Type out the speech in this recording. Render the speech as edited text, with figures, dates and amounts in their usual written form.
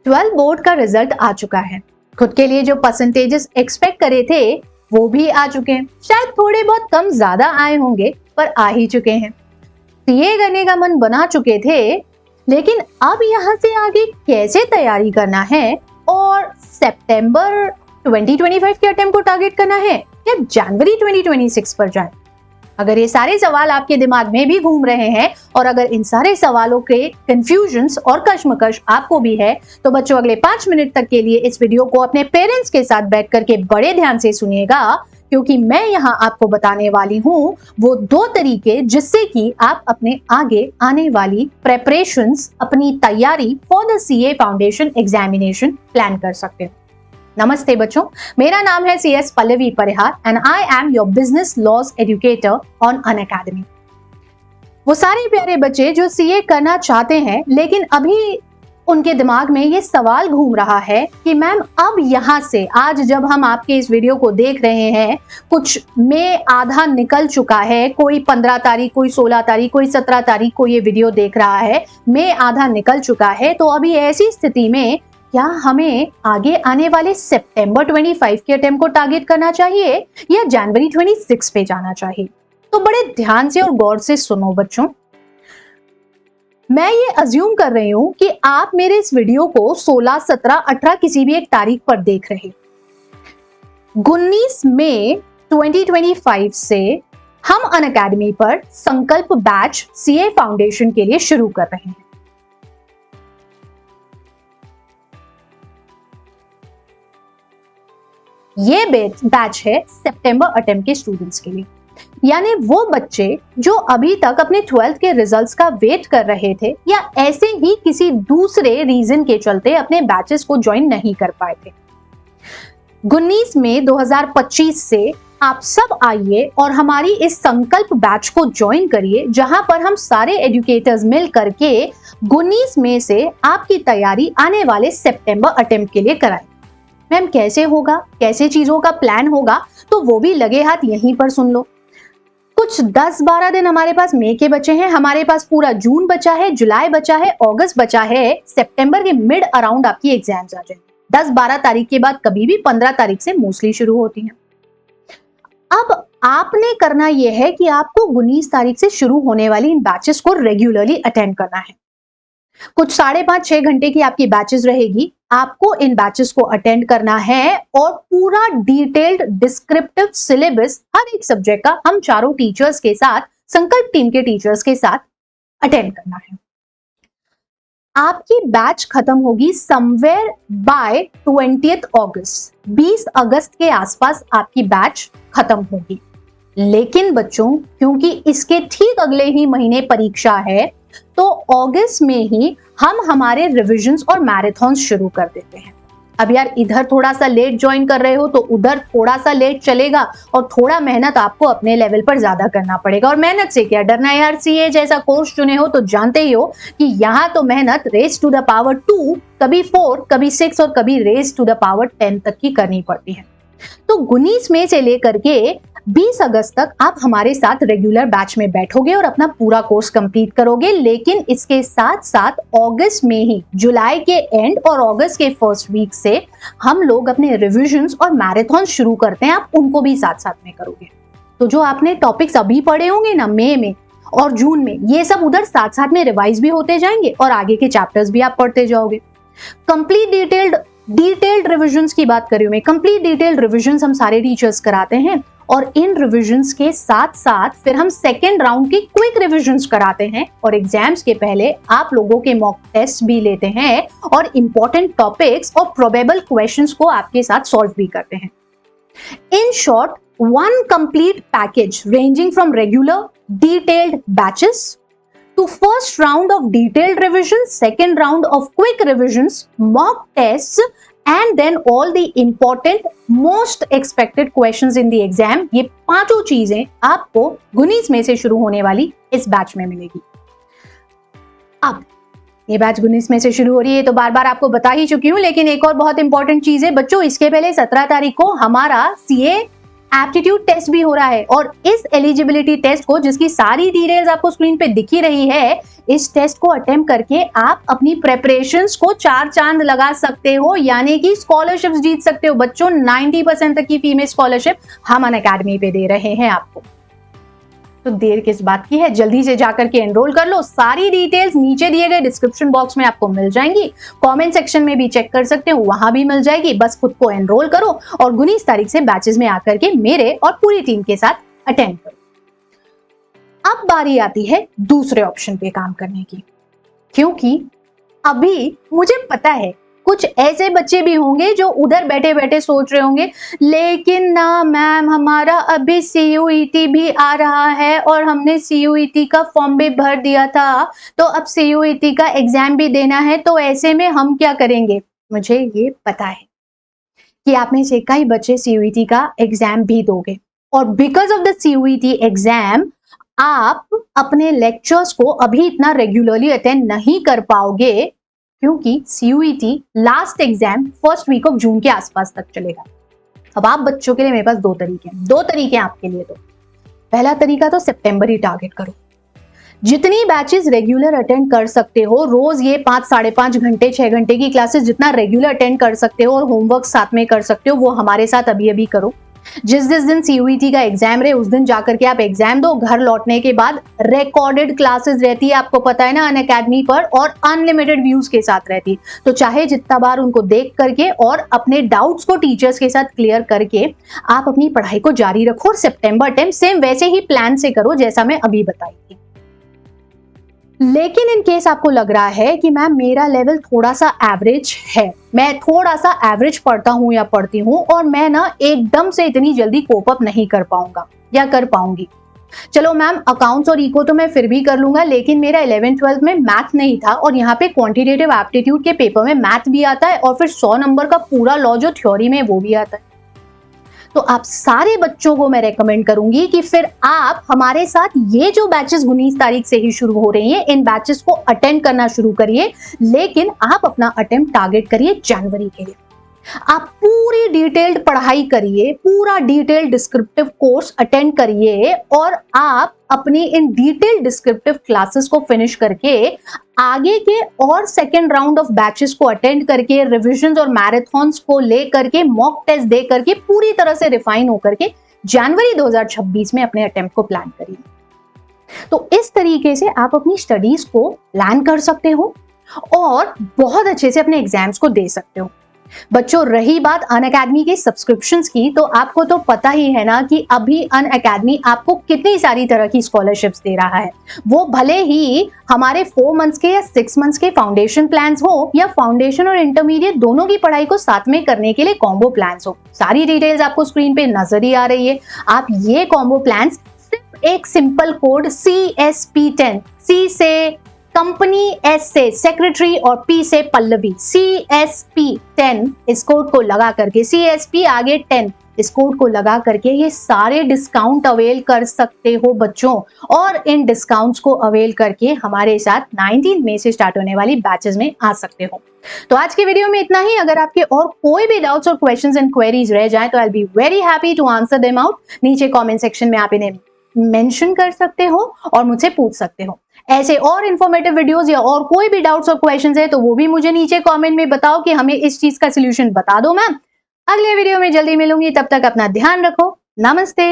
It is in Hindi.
12 बोर्ड का रिजल्ट आ चुका है। खुद के लिए जो परसेंटेजेस एक्सपेक्ट करे थे वो भी आ चुके हैं। शायद थोड़े बहुत कम ज्यादा आए होंगे पर आ ही चुके हैं। सीए करने का मन बना चुके थे, लेकिन अब यहाँ से आगे कैसे तैयारी करना है और सितंबर 2025 के अटेम्प्ट को टारगेट करना है या जनवरी 2026 पर जाए? अगर ये सारे सवाल आपके दिमाग में भी घूम रहे हैं और अगर इन सारे सवालों के कंफ्यूजन्स और कश्मकश आपको भी है तो बच्चों अगले 5 मिनट तक के लिए इस वीडियो को अपने पेरेंट्स के साथ बैठ करके बड़े ध्यान से सुनिएगा, क्योंकि मैं यहाँ आपको बताने वाली हूँ वो 2 तरीके जिससे कि आप अपने आगे आने वाली प्रेपरेशंस, अपनी तैयारी for the CA foundation examination plan कर सकते हो। नमस्ते बच्चों, मेरा नाम है CS Pallavi Parihar and I am your business laws educator on Unacademy. वो सारे प्यारे बच्चे जो सीए करना चाहते हैं लेकिन अभी उनके दिमाग में ये सवाल घूम रहा है कि मैम अब यहाँ से आज जब हम आपके इस वीडियो को देख रहे हैं, कुछ मई आधा निकल चुका है, कोई 15 तारीख, कोई 16 तारीख, कोई 17 तारीख को ये वीडियो देख रहा है, मई आधा निकल चुका है, तो अभी ऐसी स्थिति में क्या हमें आगे आने वाले सितंबर 25 के अटेम्प्ट को टारगेट करना चाहिए या जनवरी 26 पे जाना चाहिए? तो बड़े ध्यान से और गौर से सुनो बच्चों। मैं ये अज्यूम कर रही हूं कि आप मेरे इस वीडियो को 16, 17, 18 किसी भी एक तारीख पर देख रहे। 19 मई 2025 से हम अनअकैडमी पर संकल्प बैच सीए फाउंडेशन के लिए शुरू कर रहे हैं। ये बैच है सितंबर अटेम्प्ट के स्टूडेंट्स के लिए, यानी वो बच्चे जो अभी तक अपने 12th के रिजल्ट्स का वेट कर रहे थे या ऐसे ही किसी दूसरे रीजन के चलते अपने बैचेस को ज्वाइन नहीं कर पाए थे। 19 मई 2025 से आप सब आइए और हमारी इस संकल्प बैच को ज्वाइन करिए, जहां पर हम सारे एजुकेटर्स मिल करके 19 मई से आपकी तैयारी आने वाले सितंबर अटेम्प्ट के लिए कराएं। मैम कैसे होगा, कैसे चीजों का प्लान होगा, तो वो भी लगे हाथ यहीं पर सुन लो। कुछ 10-12 दिन हमारे पास मई के बचे हैं, हमारे पास पूरा जून बचा है, जुलाई बचा है, अगस्त बचा है, सितंबर के मिड अराउंड आपकी एग्जाम्स आ जाएंगे। 10-12 तारीख के बाद कभी भी 15 तारीख से मोस्टली शुरू होती हैं। अब आपने करना यह है कि आपको 19 तारीख से शुरू होने वाली इन बैचेस को रेगुलरली अटेंड करना है। कुछ 5.5-6 घंटे की आपकी बैचेस रहेगी, आपको इन बैचेस को अटेंड करना है और पूरा डिटेल्ड डिस्क्रिप्टिव सिलेबस हर एक सब्जेक्ट का हम चारों टीचर्स के साथ, संकल्प टीम के टीचर्स के साथ अटेंड करना है। आपकी बैच खत्म होगी समवेयर बाय 20th अगस्त, 20 अगस्त के आसपास आपकी बैच खत्म होगी। लेकिन बच्चों, क्योंकि इसके ठीक अगले ही महीने परीक्षा है, तो अगस्त में ही हम हमारे रिविजन्स और मैराथन्स शुरू कर देते हैं। अब यार इधर थोड़ा सा लेट ज्वाइन कर रहे हो तो उधर थोड़ा सा लेट चलेगा और थोड़ा मेहनत आपको अपने लेवल पर ज्यादा करना पड़ेगा। और मेहनत से क्या डरना है यार, सीए जैसा कोर्स चुने हो तो जानते ही हो कि यहाँ तो मेहनत रेज टू द पावर 2, कभी 4, कभी 6 और कभी रेज टू द पावर 10 तक की करनी पड़ती है। तो 19 मई से लेकर के 20 अगस्त तक आप हमारे साथ रेगुलर बैच में बैठोगे और अपना पूरा कोर्स कंप्लीट करोगे। लेकिन इसके साथ साथ अगस्त में ही, जुलाई के एंड और अगस्त के फर्स्ट वीक से हम लोग अपने रिविजन्स और मैराथन शुरू करते हैं, आप उनको भी साथ साथ में करोगे। तो जो आपने टॉपिक्स अभी पढ़े होंगे ना मई में और जून में, ये सब उधर साथ साथ में रिवाइज भी होते जाएंगे और आगे के चैप्टर्स भी आप पढ़ते जाओगे। कंप्लीट डिटेल्ड रिविजन्स की बात कर रही हूं मैं। कंप्लीट डिटेल्ड रिविजन्स हम सारे टीचर्स कराते हैं और इन रिविजन्स के साथ साथ फिर हम सेकेंड राउंड की क्विक रिविजन्स कराते हैं और एग्जाम्स के पहले आप लोगों के मॉक टेस्ट भी लेते हैं और इंपॉर्टेंट टॉपिक्स और प्रोबेबल क्वेश्चंस को आपके साथ सॉल्व भी करते हैं। In short, one complete package ranging from regular detailed batches to first round of detailed revisions, second round of quick revisions, mock tests, and then all the important most expected questions in the exam। ये 5 चीजें आपको 19 मई से शुरू होने वाली इस बैच में मिलेगी। अब ये बैच 19 मई से शुरू हो रही है तो बार बार आपको बता ही चुकी हूं, लेकिन एक और बहुत इंपॉर्टेंट चीज है बच्चों, इसके पहले 17 तारीख को हमारा सीए एप्टीट्यूड टेस्ट भी हो रहा है और इस एलिजिबिलिटी टेस्ट को, जिसकी सारी डिटेल्स आपको स्क्रीन पे दिख ही रही है, इस टेस्ट को अटेम्प्ट करके आप अपनी प्रेपरेशंस को चार चांद लगा सकते हो, यानी कि स्कॉलरशिप्स जीत सकते हो। बच्चों 90% तक की फीमेल स्कॉलरशिप हम अनअकैडमी पे दे रहे हैं आपको। तो देर किस बात की है, जल्दी से जाकर के एनरोल कर लो। सारी डिटेल्स नीचे दिए गए डिस्क्रिप्शन बॉक्स में आपको मिल जाएंगी, कमेंट सेक्शन में भी चेक कर सकते हो, वहां भी मिल जाएगी। बस खुद को एनरोल करो और 19 तारीख से बैचेस में आकर के मेरे और पूरी टीम के साथ अटेंड करो। अब बारी आती है दूसरे ऑप्शन पे काम करने की, क्योंकि अभी मुझे पता है कुछ ऐसे बच्चे भी होंगे जो उधर बैठे बैठे सोच रहे होंगे, लेकिन ना मैम, हमारा अभी CUET भी आ रहा है और हमने CUET का फॉर्म भी भर दिया था, तो अब CUET का एग्जाम भी देना है, तो ऐसे में हम क्या करेंगे। मुझे ये पता है कि आप में से कई बच्चे CUET का एग्जाम भी दोगे और because of the CUET exam आप अपने लेक्चर्स को अभी इतना रेगुलरली अटेंड नहीं कर पाओगे, क्योंकि CUET last exam first week of June के आसपास तक चलेगा। अब आप बच्चों के लिए मेरे पास दो तरीके हैं आपके लिए। तो पहला तरीका तो सितंबर ही टारगेट करो। जितनी बैचेस रेगुलर अटेंड कर सकते हो, रोज ये 5 साढ़े 5 घंटे 6 घंटे की क्लासेस जितना रेगुलर अटेंड कर सकते हो और होमवर्क साथ में कर सकते हो, वो हमारे साथ अभी करो। जिस दिन CUET का एग्जाम रहे उस दिन जाकर के आप एग्जाम दो। घर लौटने के बाद रिकॉर्डेड क्लासेस रहती है, आपको पता है ना, अनअकैडमी पर, और अनलिमिटेड व्यूज के साथ रहती है। तो चाहे जितना बार उनको देख करके और अपने डाउट्स को टीचर्स के साथ क्लियर करके आप अपनी पढ़ाई को जारी रखो और सितंबर टाइम सेम वैसे ही प्लान से करो जैसा मैं अभी बताई थी। लेकिन इन केस आपको लग रहा है कि मैम मेरा लेवल थोड़ा सा एवरेज है, मैं थोड़ा सा एवरेज पढ़ता हूं या पढ़ती हूं और मैं ना एकदम से इतनी जल्दी कोप अप नहीं कर पाऊंगा या कर पाऊंगी। चलो मैम, अकाउंट्स और इको तो मैं फिर भी कर लूंगा, लेकिन मेरा 11th-12th में मैथ नहीं था और यहाँ पे क्वांटिटेटिव एप्टीट्यूड के पेपर में मैथ भी आता है और फिर 100 नंबर का पूरा लॉ जो थ्योरी में वो भी आता है। तो आप सारे बच्चों को मैं रेकमेंड करूंगी कि फिर आप हमारे साथ ये जो बैचेस 19 तारीख से ही शुरू हो रही हैं, इन बैचेस को अटेंड करना शुरू करिए, लेकिन आप अपना अटेम्प्ट टारगेट करिए जनवरी के लिए। आप पूरी डिटेल्ड पढ़ाई करिए, पूरा डिटेल्ड डिस्क्रिप्टिव कोर्स अटेंड करिए और आप अपनी इन डिटेल्ड डिस्क्रिप्टिव क्लासेस को फिनिश करके आगे के और सेकेंड राउंड ऑफ बैचेस को अटेंड करके रिविजन्स और मैराथन्स को ले करके मॉक टेस्ट दे करके पूरी तरह से रिफाइन होकर के जनवरी 2026 में अपने अटेम्प्ट को प्लान करिए। तो इस तरीके से आप अपनी स्टडीज को प्लान कर सकते हो और बहुत अच्छे से अपने एग्जाम्स को दे सकते हो। बच्चों, रही बात अनअकैडमी के सब्सक्रिप्शंस की, तो आपको तो पता ही है ना कि अभी अनअकैडमी आपको कितनी सारी तरह की स्कॉलरशिप्स दे रहा है। वो भले ही हमारे 4 मंथ्स के या 6 मंथ्स के फाउंडेशन प्लान्स हो या फाउंडेशन और इंटरमीडिएट दोनों की पढ़ाई को साथ में करने के लिए कॉम्बो प्लान्स हो। सारी डिटेल्स आपको स्क्रीन पे नजर ही आ रही है। आप ये कॉम्बो प्लान्स सिर्फ एक सिंपल कोड CSP10, C से कंपनी, S से सेक्रेटरी और P से पल्लवी, CSP10 इस कोड को लगा करके, CSP आगे 10 इस कोड को लगा करके ये सारे डिस्काउंट अवेल कर सकते हो बच्चों। और इन डिस्काउंट्स को अवेल करके हमारे साथ 19 मई से स्टार्ट होने वाली बैचेस में आ सकते हो। तो आज के वीडियो में इतना ही। अगर आपके और कोई भी डाउट्स और क्वेश्चंस एंड क्वेरीज रह जाएं तो I will be very happy to answer them out. नीचे कमेंट सेक्शन में आप इन्हें मेंशन कर सकते हो और मुझसे पूछ सकते हो। ऐसे और इन्फॉर्मेटिव वीडियोस या और कोई भी डाउट्स और क्वेश्चंस है तो वो भी मुझे नीचे कमेंट में बताओ कि हमें इस चीज का सलूशन बता दो मैम। अगले वीडियो में जल्दी मिलूंगी, तब तक अपना ध्यान रखो। नमस्ते।